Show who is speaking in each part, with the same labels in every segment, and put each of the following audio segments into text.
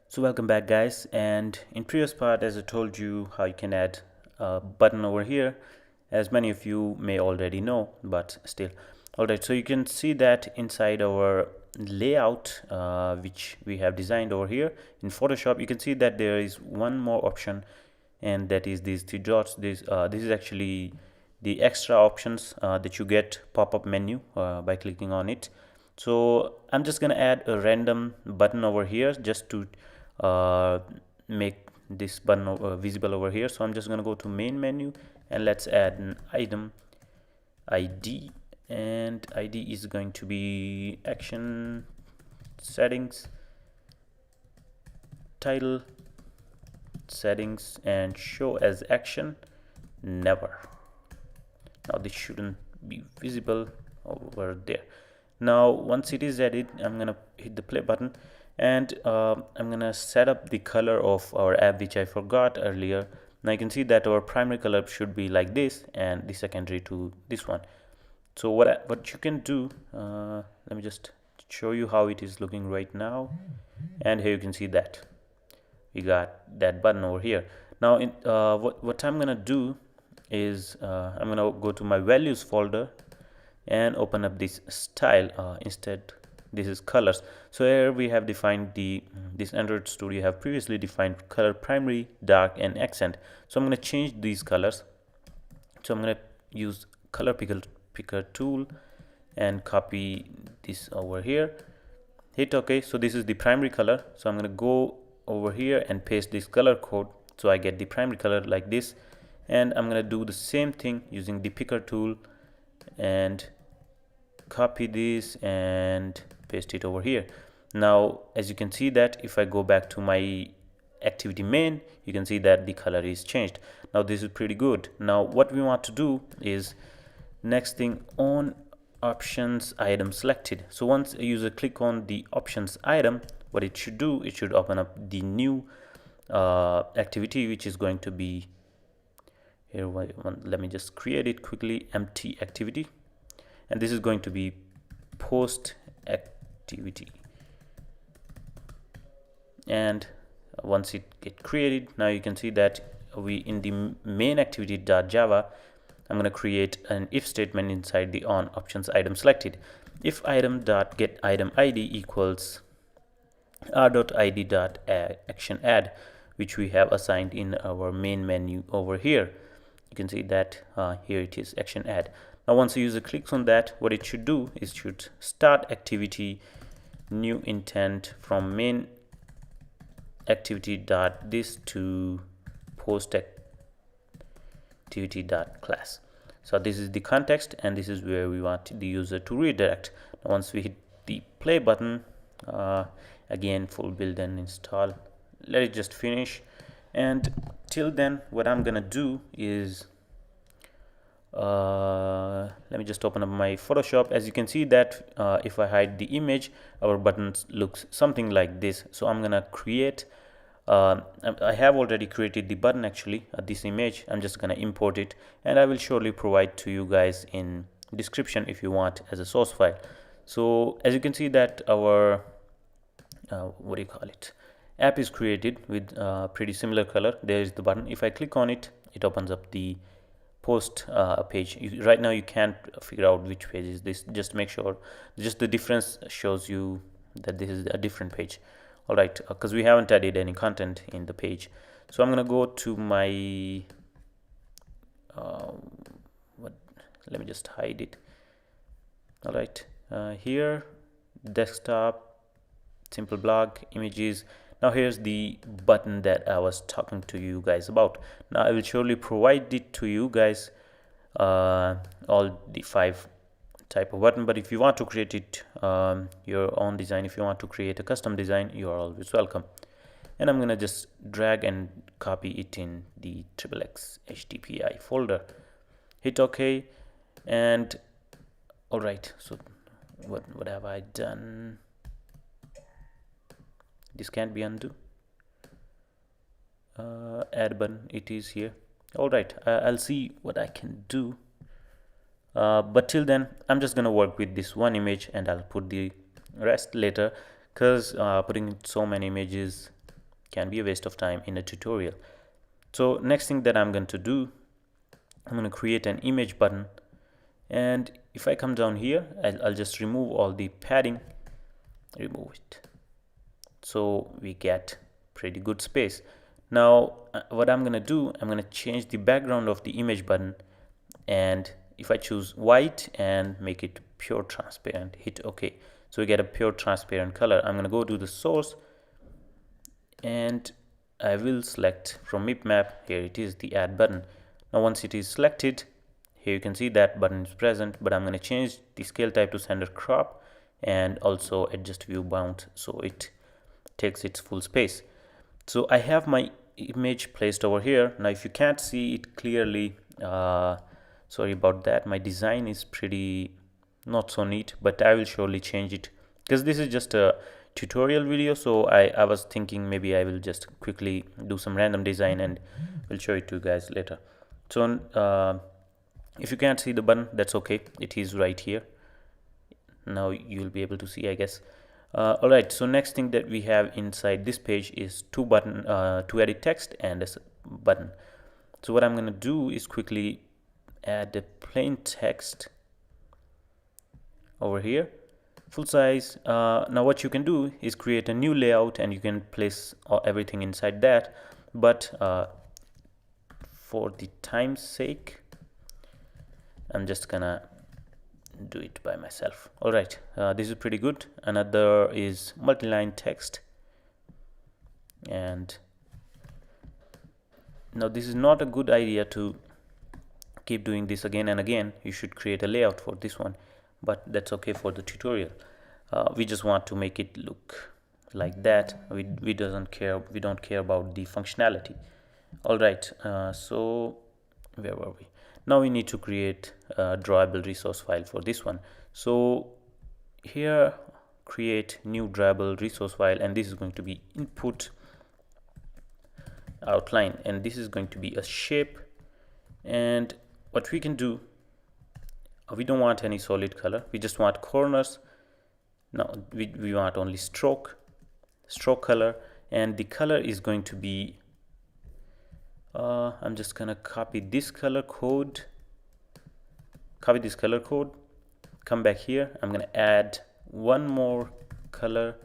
Speaker 1: So welcome back guys, and in previous part as I told you how you can add a button over here, as many of you may already know, but still. Alright, so you can see that inside our layout which we have designed over here in Photoshop, you can see that there is one more option, and that is these three dots. This is actually the extra options that you get pop-up menu by clicking on it. So I'm just gonna add a random button over here just to uh, make this button visible over here. So I'm just gonna go to main menu and let's add an item ID, and ID is going to be action settings, title, settings, and show as action never. Now this shouldn't be visible over there. Now once it is added, I'm gonna hit the play button, and I'm gonna set up the color of our app, which I forgot earlier. Now you can see that our primary color should be like this and the secondary to this one. So what you can do, let me just show you how it is looking right now. And here you can see that we got that button over here. Now what I'm gonna do is I'm gonna go to my values folder and open up this style. Instead this is colors. So here we have defined this Android Studio have previously defined color primary, dark, and accent. So I'm going to change these colors. So I'm going to use color picker tool and copy this over here, hit OK. So this is the primary color. So I'm going to go over here and paste this color code so I get the primary color like this, and I'm going to do the same thing using the picker tool and copy this and paste it over here. Now as you can see that if I go back to my activity main, you can see that the color is changed. Now this is pretty good. Now what we want to do is next thing on options item selected. So once a user click on the options item, what it should do, it should open up the new activity, which is going to be here. Let me just create it quickly, empty activity, and this is going to be post activity. And once it get created, now you can see that we in the main activity.java, I'm going to create an if statement inside the on options item selected. If item dot get item id equals r.id.action add, which we have assigned in our main menu over here. You can see that here it is, action add. Now once a user clicks on that, what it should do is should start activity new intent from main activity dot this to post activity dot class. So this is the context, and this is where we want the user to redirect. Now once we hit the play button, again full build and install, let it just finish. And till then what I'm gonna do is let me just open up my Photoshop. As you can see that if I hide the image, our button looks something like this. So I'm gonna create I have already created the button actually, this image. I'm just gonna import it, and I will surely provide to you guys in description if you want as a source file. So as you can see that our what do you call it, app is created with pretty similar color. There is the button. If I click on it, it opens up the post page. Right now you can't figure out which page is this. Just make sure, just the difference shows you that this is a different page. All right, because we haven't added any content in the page. So I'm gonna go to my let me just hide it. All right, here desktop, simple blog, images. Now here's the button that I was talking to you guys about. Now I will surely provide it to you guys, all the 5 type of button, but if you want to create it your own design, if you want to create a custom design, you are always welcome. And I'm gonna just drag and copy it in the XXX HTTPI folder, hit OK. And all right, so what have I done? This can't be undo. Add button, it is here. All right, I'll see what I can do, but till then I'm just gonna work with this one image, and I'll put the rest later, because putting so many images can be a waste of time in a tutorial. So next thing that I'm going to do, I'm going to create an image button, and if I come down here, I'll just remove all the padding, remove it, so we get pretty good space. Now what I'm going to do, I'm going to change the background of the image button, and if I choose white and make it pure transparent, hit OK, so we get a pure transparent color. I'm going to go to the source and I will select from bitmap. Here it is, the add button. Now once it is selected, here you can see that button is present, but I'm going to change the scale type to center crop and also adjust view bound so it takes its full space. So I have my image placed over here. Now if you can't see it clearly, sorry about that, my design is pretty not so neat, but I will surely change it because this is just a tutorial video. So I was thinking maybe I will just quickly do some random design and we'll show it to you guys later. So if you can't see the button, that's okay, it is right here. Now you'll be able to see, I guess. Alright, so next thing that we have inside this page is to edit text and a button. So what I'm going to do is quickly add the plain text over here, full size. Now what you can do is create a new layout and you can place everything inside that, but for the time's sake, I'm just gonna do it by myself. All right, this is pretty good. Another is multi-line text, and now this is not a good idea to keep doing this again and again. You should create a layout for this one, but that's okay for the tutorial. We just want to make it look like that. We don't care about the functionality. All right, so where were we? Now we need to create a drawable resource file for this one. So here, create new drawable resource file, and this is going to be input outline, and this is going to be a shape. And what we can do, we don't want any solid color, we just want corners. Now we want only stroke color, and the color is going to be I'm just gonna copy this color code, come back here. I'm gonna add one more color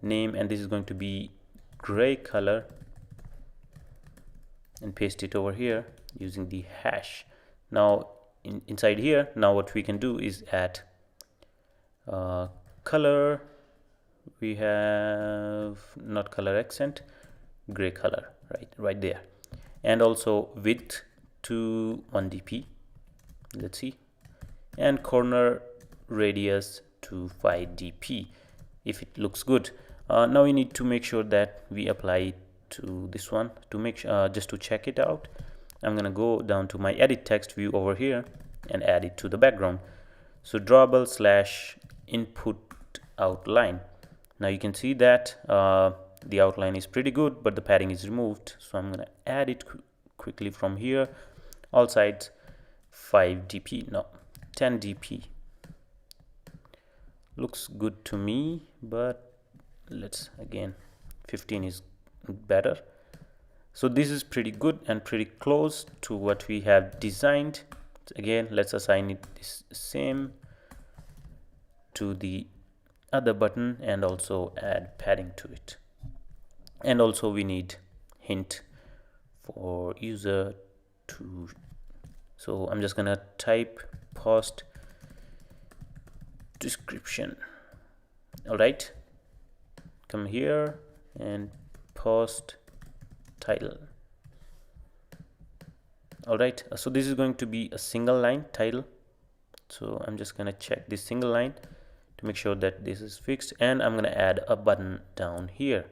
Speaker 1: name, and this is going to be gray color, and paste it over here using the hash. Now inside here, now what we can do is add color. We have not color accent, gray color, right there, and also width to 1 dp, let's see, and corner radius to 5 dp if it looks good. Now we need to make sure that we apply it to this one to make sure, just to check it out. I'm gonna go down to my edit text view over here and add it to the background. So drawable / input outline. Now you can see that the outline is pretty good, but the padding is removed. So I'm gonna add it quickly from here, all sides 5 dp, no 10 dp. Looks good to me, but let's again 15 is better. So this is pretty good and pretty close to what we have designed. Again, let's assign it this same to the other button and also add padding to it. And also we need hint for user to, so I'm just gonna type post description. All right, come here and post title. All right, so this is going to be a single line title, so I'm just gonna check this single line to make sure that this is fixed, and I'm gonna add a button down here.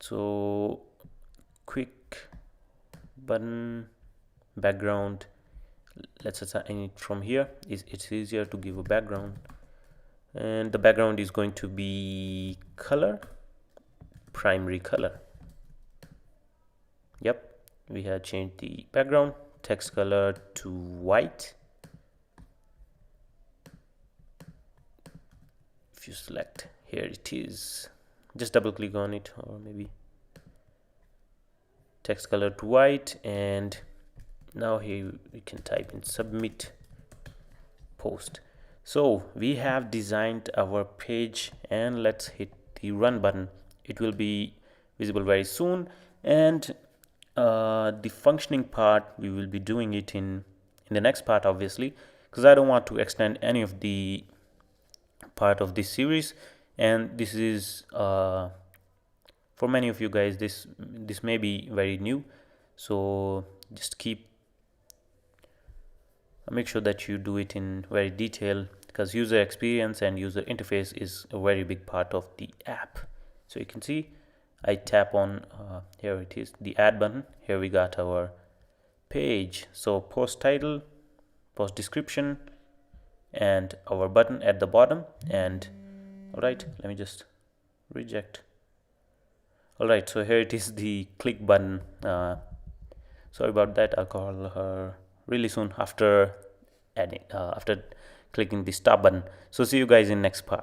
Speaker 1: So quick button background, let's assign it from here. It's easier to give a background, and the background is going to be color, primary color. Yep, we have changed the background text color to white. If you select, here it is, just double click on it, or maybe text color to white, and now here we can type in submit post. So we have designed our page, and let's hit the run button. It will be visible very soon, and the functioning part we will be doing it in the next part, obviously, because I don't want to extend any of the part of this series, and this is for many of you guys this may be very new, so just make sure that you do it in very detail, because user experience and user interface is a very big part of the app. So you can see I tap on here it is, the add button. Here we got our page, so post title, post description, and our button at the bottom. And all right, let me just reject. All right, so here it is, the click button. Sorry about that, I'll call her really soon after adding after clicking the stop button. So see you guys in next part.